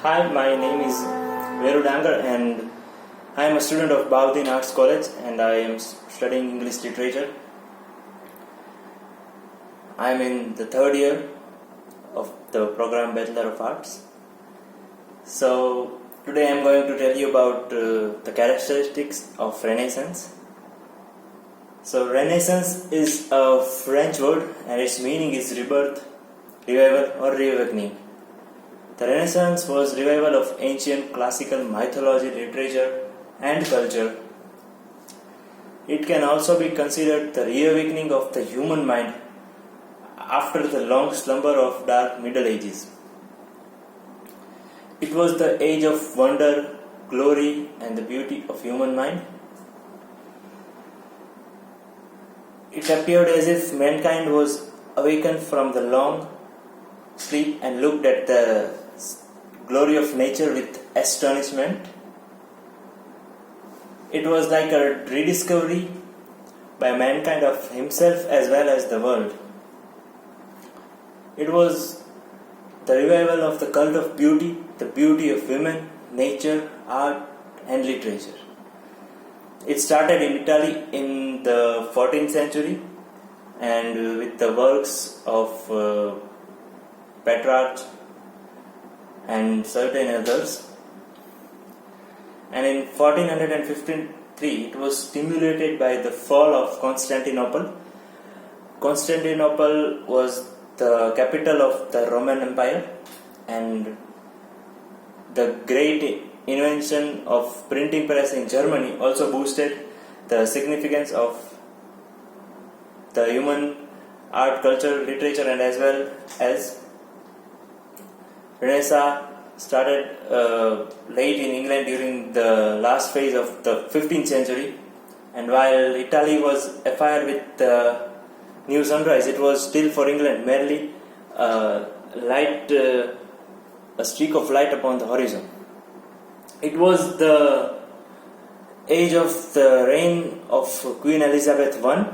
Hi, my name is Veru Dangar and I am a student of Bhavdin Arts College and I am studying English Literature. I am in the third year of the program Bachelor of Arts. So, today I am going to tell you about the characteristics of Renaissance. So, Renaissance is a French word and its meaning is rebirth, revival or reawakening. The Renaissance was revival of ancient classical mythology, literature and culture. It can also be considered the reawakening of the human mind after the long slumber of dark Middle Ages. It was the age of wonder, glory and the beauty of human mind. It appeared as if mankind was awakened from the long sleep and looked at the glory of nature with astonishment. It was like a rediscovery by mankind of himself as well as the world. It was the revival of the cult of beauty, the beauty of women, nature, art and literature. It started in Italy in the 14th century and with the works of Petrarch and certain others. And in 1453 it was stimulated by the fall of Constantinople. Constantinople was the capital of the Roman Empire, and the great invention of printing press in Germany also boosted the significance of the human art, culture, literature and as well as Renaissance started late in England during the last phase of the 15th century, and while Italy was afire with the new sunrise, it was still for England merely a streak of light upon the horizon. It was the age of the reign of Queen Elizabeth I.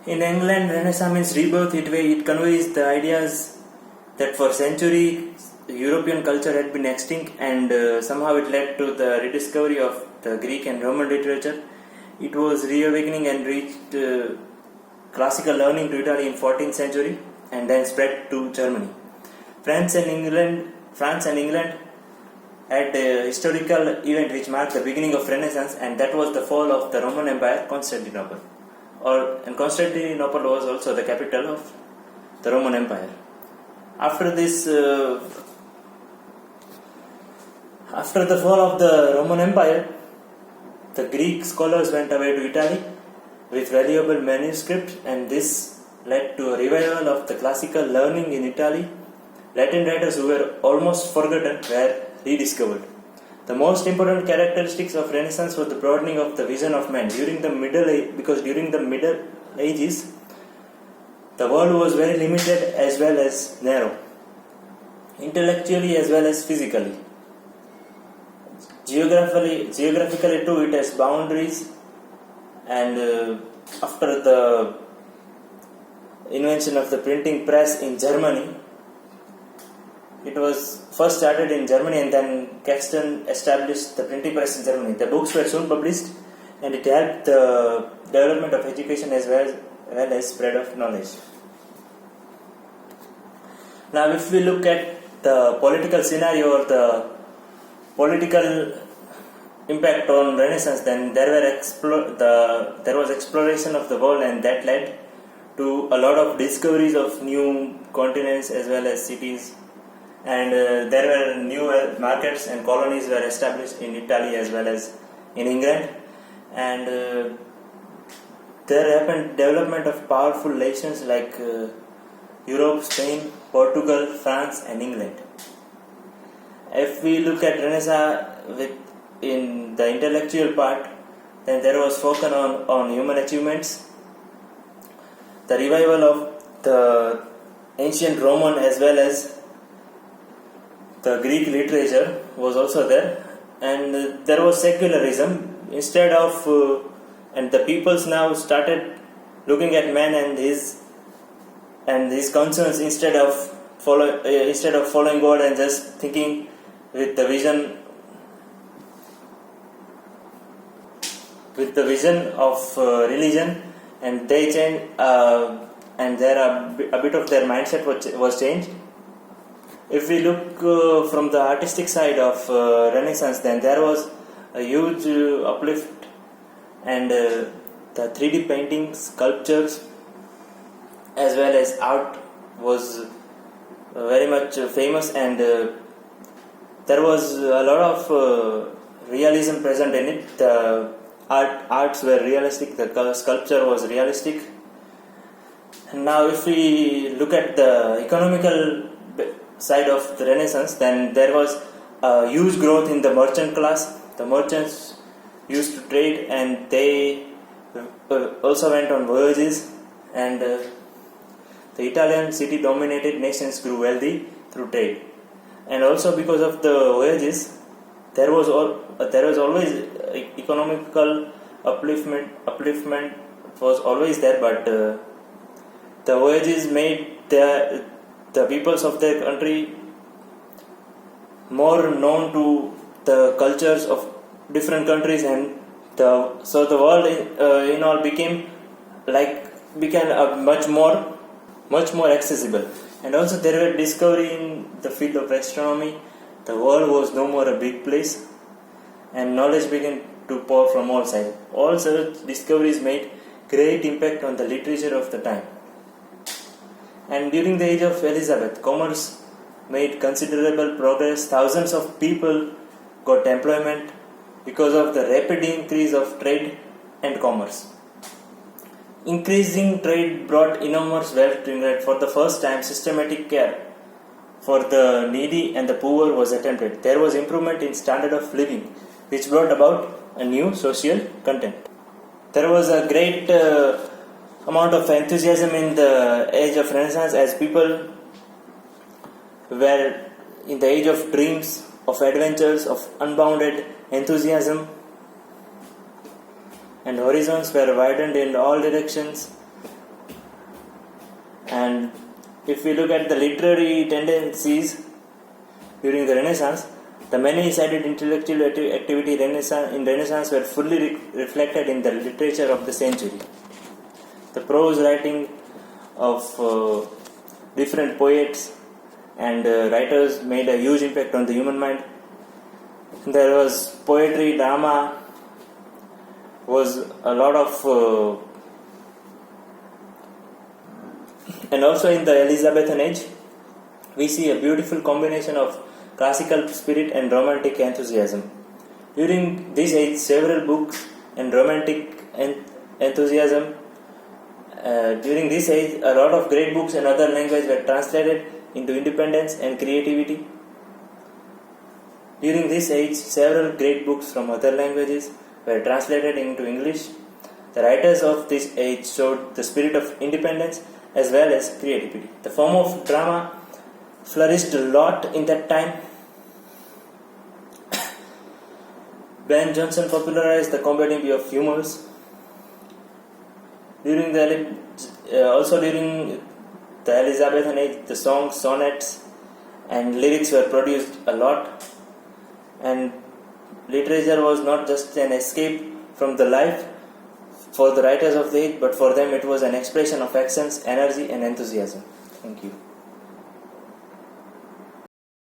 In England, Renaissance means rebirth. It conveys the ideas that for centuries European culture had been extinct, and somehow it led to the rediscovery of the Greek and Roman literature. It was reawakening and reached classical learning to Italy in 14th century and then spread to Germany. France and England had a historical event which marked the beginning of Renaissance, and that was the fall of the Roman Empire, Constantinople. And Constantinople was also the capital of the Roman Empire. After the fall of the Roman Empire, the Greek scholars went away to Italy with valuable manuscripts, and this led to a revival of the classical learning in Italy. Latin writers who were almost forgotten were rediscovered. The most important characteristics of Renaissance was the broadening of the vision of man. During the Middle Ages, the world was very limited as well as narrow, intellectually as well as physically. Geographically too, it has boundaries, and after the invention of the printing press in Germany, it was first started in Germany and then Caxton established the printing press in Germany. The books were soon published and it helped the development of education as well as spread of knowledge. Now if we look at the political scenario or the political impact on Renaissance, then there was exploration of the world, and that led to a lot of discoveries of new continents as well as cities. And there were new markets and colonies were established in Italy as well as in England, and there happened development of powerful nations like Europe, Spain, Portugal, France and England. If we look at Renaissance in the intellectual part, then there was focus on human achievements. The revival of the ancient Roman as well as the Greek literature was also there, and there was secularism and the peoples now started looking at man and his concerns instead of instead of following God and just thinking with the vision of religion, and they changed, and a bit of their mindset was changed. If we look from the artistic side of Renaissance, then there was a huge uplift, and the 3D paintings, sculptures, as well as art was very much famous, and there was a lot of realism present in it. The arts were realistic, the sculpture was realistic. And now if we look at the economical side of the Renaissance, then there was a huge growth in the merchant class. The merchants used to trade, and they also went on voyages, and the Italian city-dominated nations grew wealthy through trade. And also because of the voyages, there was always economical upliftment was always there, but the voyages made the peoples of their country more known to the cultures of different countries, and so the world in all became much more accessible. And also there were discovery in the field of astronomy. The world was no more a big place, and knowledge began to pour from all sides. All such discoveries made great impact on the literature of the time. And during the age of Elizabeth, commerce made considerable progress. Thousands of people got employment because of the rapid increase of trade and commerce. Increasing trade brought enormous wealth to England. For the first time, systematic care for the needy and the poor was attempted. There was improvement in standard of living, which brought about a new social content. There was a great amount of enthusiasm in the age of Renaissance, as people were in the age of dreams, of adventures, of unbounded enthusiasm, and horizons were widened in all directions. And if we look at the literary tendencies during the Renaissance, the many-sided intellectual activity in Renaissance were fully reflected in the literature of the century. The prose writing of different poets and writers made a huge impact on the human mind. There was poetry, drama, was a lot of and also in the Elizabethan age we see a beautiful combination of classical spirit and romantic enthusiasm. During this age, several books and romantic enthusiasm during this age, a lot of great books in other languages were translated into independence and creativity. During this age, several great books from other languages were translated into English. The writers of this age showed the spirit of independence as well as creativity. The form of drama flourished a lot in that time. Ben Jonson popularized the comedy of humors. During the Elizabethan age, the songs, sonnets, and lyrics were produced a lot, and literature was not just an escape from the life for the writers of the age, but for them it was an expression of accents, energy, and enthusiasm. Thank you.